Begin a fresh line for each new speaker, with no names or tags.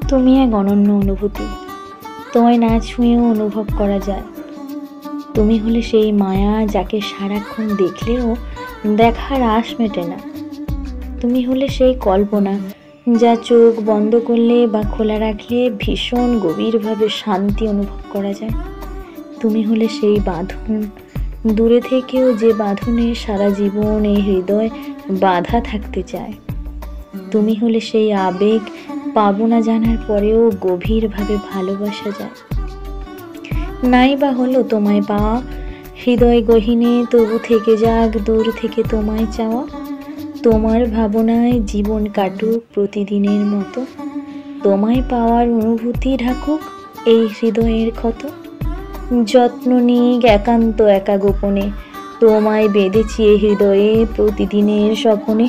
তুমি এক অনন্য অনুভূতি, তোমায় না ছুঁয়েও অনুভব করা যায়। তুমি হলে সেই মায়া যাকে সারাক্ষণ দেখলেও দেখার আশ মেটে না। তুমি হলে সেই কল্পনা যা চোখ বন্ধ করলে বা খোলা রাখলে ভীষণ গভীরভাবে শান্তি অনুভব করা যায়। তুমি হলে সেই বাঁধন, দূরে থেকেও যে বাঁধনে সারা জীবন এই হৃদয় বাঁধা থাকতে চায়। তুমি হলে সেই আবেগ, পাবো না জানার পরেও গভীরভাবে ভালোবাসা যায়। নাই বা হলো তোমায় পাওয়া, হৃদয় গহীনে তবু থেকে যাক দূর থেকে তোমায় চাওয়া। তোমার ভাবনায় জীবন কাটুক প্রতিদিনের মতো, তোমায় পাওয়ার অনুভূতি ঢাকুক এই হৃদয়ের ক্ষত। যত্ন নিক একান্ত একা গোপনে, তোমায় বেঁধেছি এ হৃদয়ে প্রতিদিনের স্বপনে।